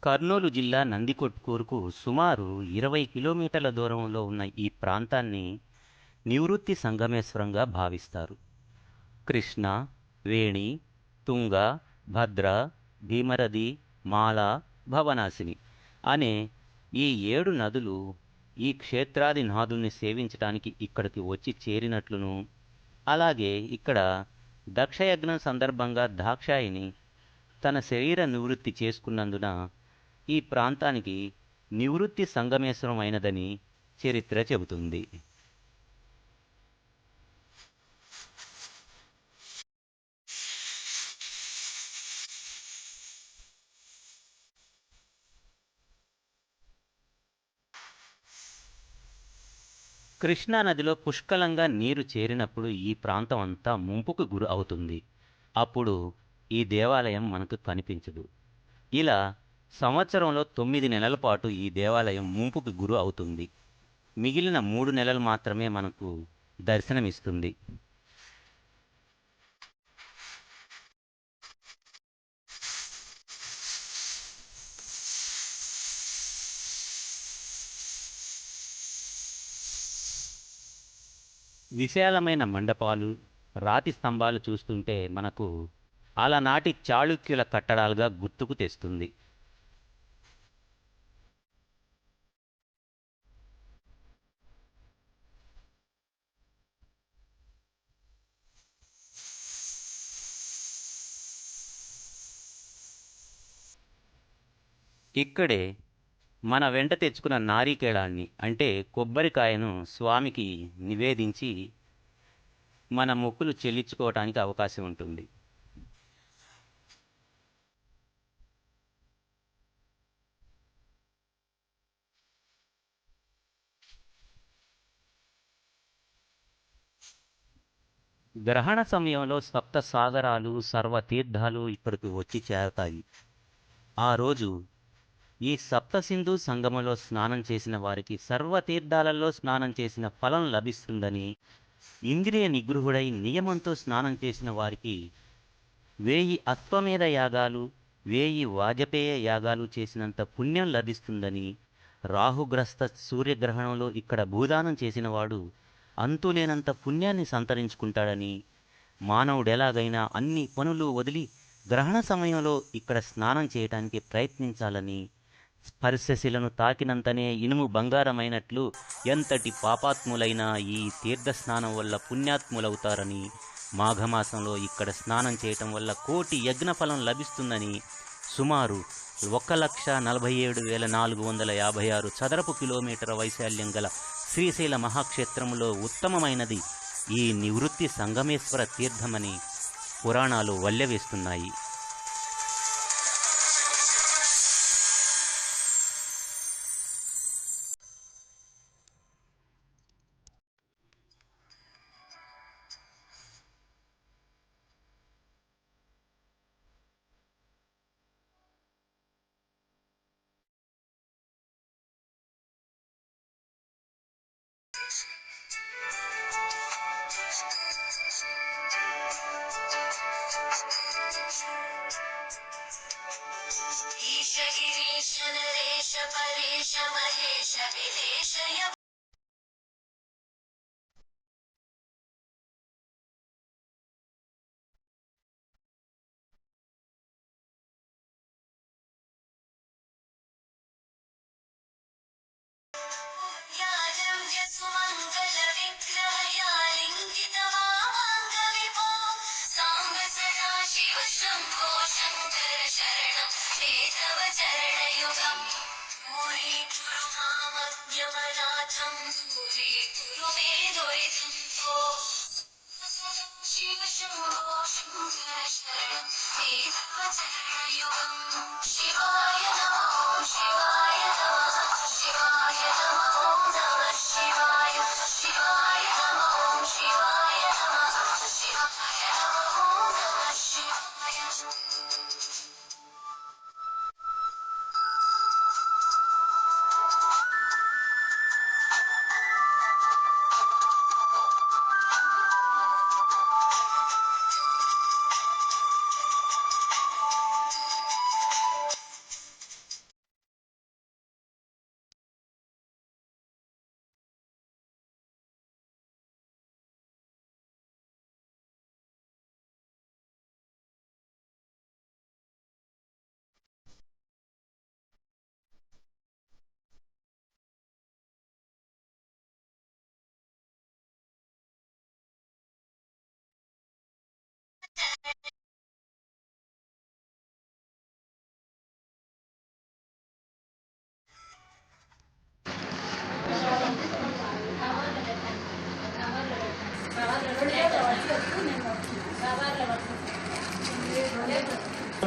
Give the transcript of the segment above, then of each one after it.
కర్నూలు జిల్లా నందికొట్కూరుకు సుమారు 20 కిలోమీటర్ల దూరంలో ఉన్న ఈ ప్రాంతాన్ని నివృత్తి సంగమేశ్వరంగా భావిస్తారు. కృష్ణ, వేణి, తుంగ, భద్ర, భీమరది, మాల, భవనాశిని అనే ఈ 7 నదులు ఈ క్షేత్రాదినాథుల్ని సేవించటానికి ఇక్కడికి వచ్చి చేరినట్లును, అలాగే ఇక్కడ దక్షయజ్ఞం సందర్భంగా దాక్షాయిని తన శరీర నివృత్తి చేసుకున్నందున ఈ ప్రాంతానికి నివృత్తి సంగమేశ్వరం అయినదని చరిత్ర చెబుతుంది. కృష్ణానదిలో పుష్కలంగా నీరు చేరినప్పుడు ఈ ప్రాంతం అంతా ముంపుకు గురి అవుతుంది. అప్పుడు ఈ దేవాలయం మనకు కనిపించదు. ఇలా సంవత్సరంలో 9 నెలల పాటు ఈ దేవాలయం ముంపుకు గురి అవుతుంది. మిగిలిన 3 నెలలు మాత్రమే మనకు దర్శనమిస్తుంది. విశాలమైన మండపాలు, రాతి స్తంభాలు చూస్తుంటే మనకు అలనాటి చాళుక్యుల కట్టడాలుగా గుర్తుకు తెస్తుంది. ఇక్కడే మన వెంట తెచ్చుకున్న నారికేళాన్ని అంటే కొబ్బరికాయను స్వామికి నివేదించి మన మొక్కులు చెల్లించుకోవటానికి అవకాశం ఉంటుంది. గ్రహణ సమయంలో సప్త సాగరాలు సర్వతీర్థాలు ఇక్కడికి వచ్చి చేరతాయి. ఆ రోజు ఈ సప్తసింధు సంగమంలో స్నానం చేసిన వారికి సర్వతీర్థాలలో స్నానం చేసిన ఫలం లభిస్తుందని, ఇంద్రియ నిగృహుడై నియమంతో స్నానం చేసిన వారికి 1000 అశ్వమేధ యాగాలు, 1000 వాజపేయ యాగాలు చేసినంత పుణ్యం లభిస్తుందని, రాహుగ్రస్త సూర్యగ్రహణంలో ఇక్కడ భూదానం చేసినవాడు అంతులేనంత పుణ్యాన్ని సంతరించుకుంటాడని, మానవుడెలాగైనా అన్ని పనులు వదిలి గ్రహణ సమయంలో ఇక్కడ స్నానం చేయటానికి ప్రయత్నించాలని, స్పర్శశిలను తాకినంతనే ఇనుము బంగారమైనట్లు ఎంతటి పాపాత్ములైనా ఈ తీర్థస్నానం వల్ల పుణ్యాత్ములవుతారని, మాఘమాసంలో ఇక్కడ స్నానం చేయటం వల్ల కోటి యజ్ఞఫలం లభిస్తుందని, సుమారు 1,47,456 చదరపు కిలోమీటర్ల వైశాల్యం గల శ్రీశైల మహాక్షేత్రంలో ఉత్తమమైనది ఈ నివృత్తి సంగమేశ్వర తీర్థమని పురాణాలు వల్లెవేస్తున్నాయి. ఈశ గిరీశ నరేశ పరేశ మహేశ విదేశయ యాదవ్య సుమంగళ విగ్రహయా లింగిత వామాంగ విభో సాంబ సదా శివ శంభో శంకర శరణం తే తవ చరణయుగం పూరీ కురు మామజ్ఞమనాథం పూరీ కురు మే దురితం భో శివ శంభో శంకర శరణం తే తవ చరణయుగం శివాయ నమో శివాయ నమః శివాయ నమో నమః శివాయ శివాయ నమో శివాయ నమః శివాయ నమో నమః శివాయ.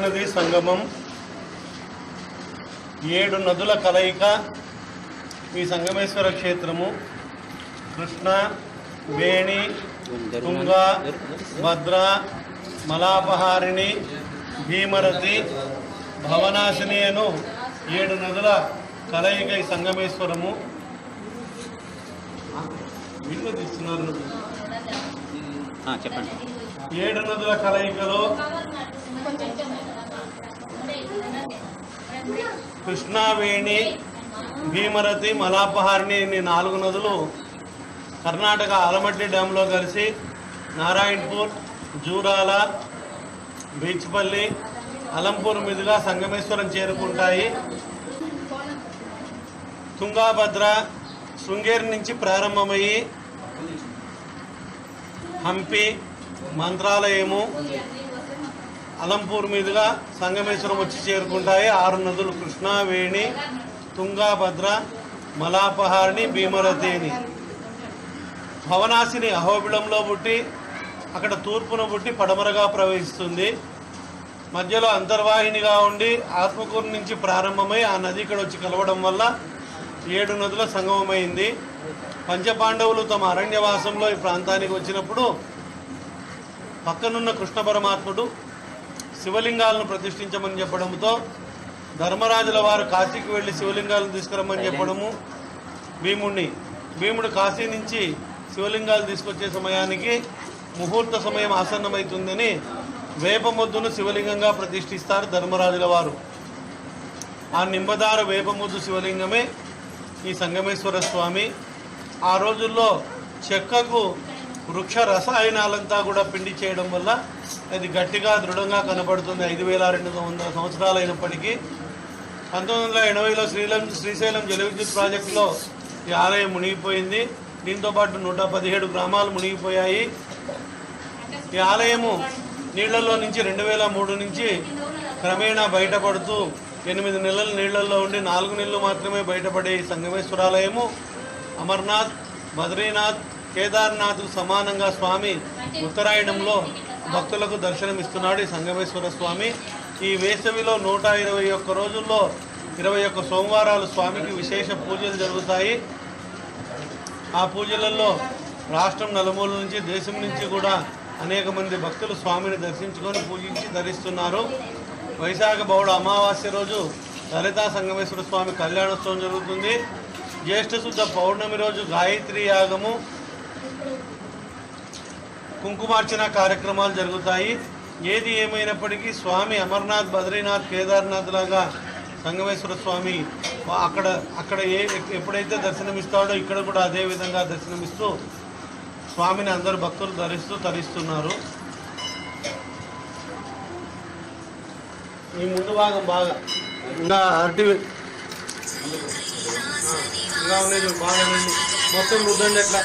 నది సంగమం 7 నదుల కలయిక ఈ సంగమేశ్వర క్షేత్రము. కృష్ణ, వేణి, తుంగ, భద్ర, మలాపహారిణి, భీమరతి, భవనాశిని అను 7 నదుల కలయిక ఈ సంగమేశ్వరము. వీళ్ళు తీస్తున్నారు. చెప్పండి. 7 నదుల కలయికలో కృష్ణావేణి, భీమరతి, మలాపహారిణి ఇన్ని 4 నదులు కర్ణాటక ఆలమట్టి డ్యాంలో కలిసి నారాయణపూర్, జూరాల, బీచ్పల్లి, అలంపూర్ మీదుగా సంగమేశ్వరం చేరుకుంటాయి. తుంగాభద్ర శృంగేరి నుంచి ప్రారంభమయ్యి హంపి, మంత్రాలయము, అలంపూర్ మీదుగా సంగమేశ్వరం వచ్చి చేరుకుంటాయి. 6 నదులు కృష్ణా, వేణి, తుంగాభద్ర, మలాపహారిణి, భీమరతి అని. భవనాశిని అహోబిళంలో పుట్టి అక్కడ తూర్పున పుట్టి పడమరగా ప్రవహిస్తుంది. మధ్యలో అంతర్వాహినిగా ఉండి ఆత్మకూరు నుంచి ప్రారంభమై ఆ నది ఇక్కడ వచ్చి కలవడం వల్ల 7 నదుల సంగమమైంది. పంచపాండవులు తమ అరణ్యవాసంలో ఈ ప్రాంతానికి వచ్చినప్పుడు పక్కనున్న కృష్ణ పరమాత్ముడు శివలింగాలను ప్రతిష్ఠించమని చెప్పడంతో ధర్మరాజుల వారు కాశీకి వెళ్ళి శివలింగాలను తీసుకురమ్మని చెప్పడము, భీముడు కాశీ నుంచి శివలింగాలు తీసుకొచ్చే సమయానికి ముహూర్త సమయం ఆసన్నమవుతుందని వేపముద్దును శివలింగంగా ప్రతిష్ఠిస్తారు ధర్మరాజుల వారు. ఆ నింబదార వేపముద్దు శివలింగమే ఈ సంగమేశ్వర స్వామి. ఆ రోజుల్లో చెక్కకు వృక్ష రసాయనాలంతా కూడా పిండి చేయడం వల్ల అది గట్టిగా దృఢంగా కనబడుతుంది. 5200 సంవత్సరాలు అయినప్పటికీ 1980లో శ్రీశైలం జల విద్యుత్ ప్రాజెక్టులో ఈ ఆలయం మునిగిపోయింది. దీంతోపాటు 117 గ్రామాలు మునిగిపోయాయి. ఈ ఆలయము నీళ్లలో నుంచి 2003 నుంచి క్రమేణా బయటపడుతూ 8 నెలలు నీళ్లలో ఉండి 4 నెలలు మాత్రమే బయటపడే ఈ సంగమేశ్వరాలయము అమర్నాథ్, బద్రీనాథ్, కేదార్నాథ్ సమానంగా స్వామి ఉత్తరాయణంలో భక్తులకు దర్శనమిస్తున్నాడు ఈ సంగమేశ్వర స్వామి. ఈ వేసవిలో 121 రోజుల్లో 21 సోమవారాలు స్వామికి విశేష పూజలు జరుగుతాయి. ఆ పూజలలో రాష్ట్రం నలుమూల నుంచి దేశం నుంచి కూడా అనేక మంది భక్తులు స్వామిని దర్శించుకొని పూజించి ధరిస్తున్నారు. వైశాఖ బహుళ అమావాస్య రోజు లలితా సంగమేశ్వర స్వామి కళ్యాణోత్సవం జరుగుతుంది. జ్యేష్ఠ శుద్ధ పౌర్ణమి రోజు గాయత్రి యాగము, కుంకుమార్చన కార్యక్రమాలు జరుగుతాయి. ఏది ఏమైనప్పటికీ స్వామి అమర్నాథ్, బద్రీనాథ్, కేదార్నాథ్ లాగా సంగమేశ్వర స్వామి అక్కడ ఎప్పుడైతే దర్శనమిస్తాడో ఇక్కడ కూడా అదే విధంగా దర్శనమిస్తూ స్వామిని అందరు భక్తులు ధరిస్తూ తరిస్తున్నారు. ఈ ముందు భాగం బాగా ఇంకా ఇంకా ఉన్నాయి బాగా మొత్తం రుద్దండి ఎట్లా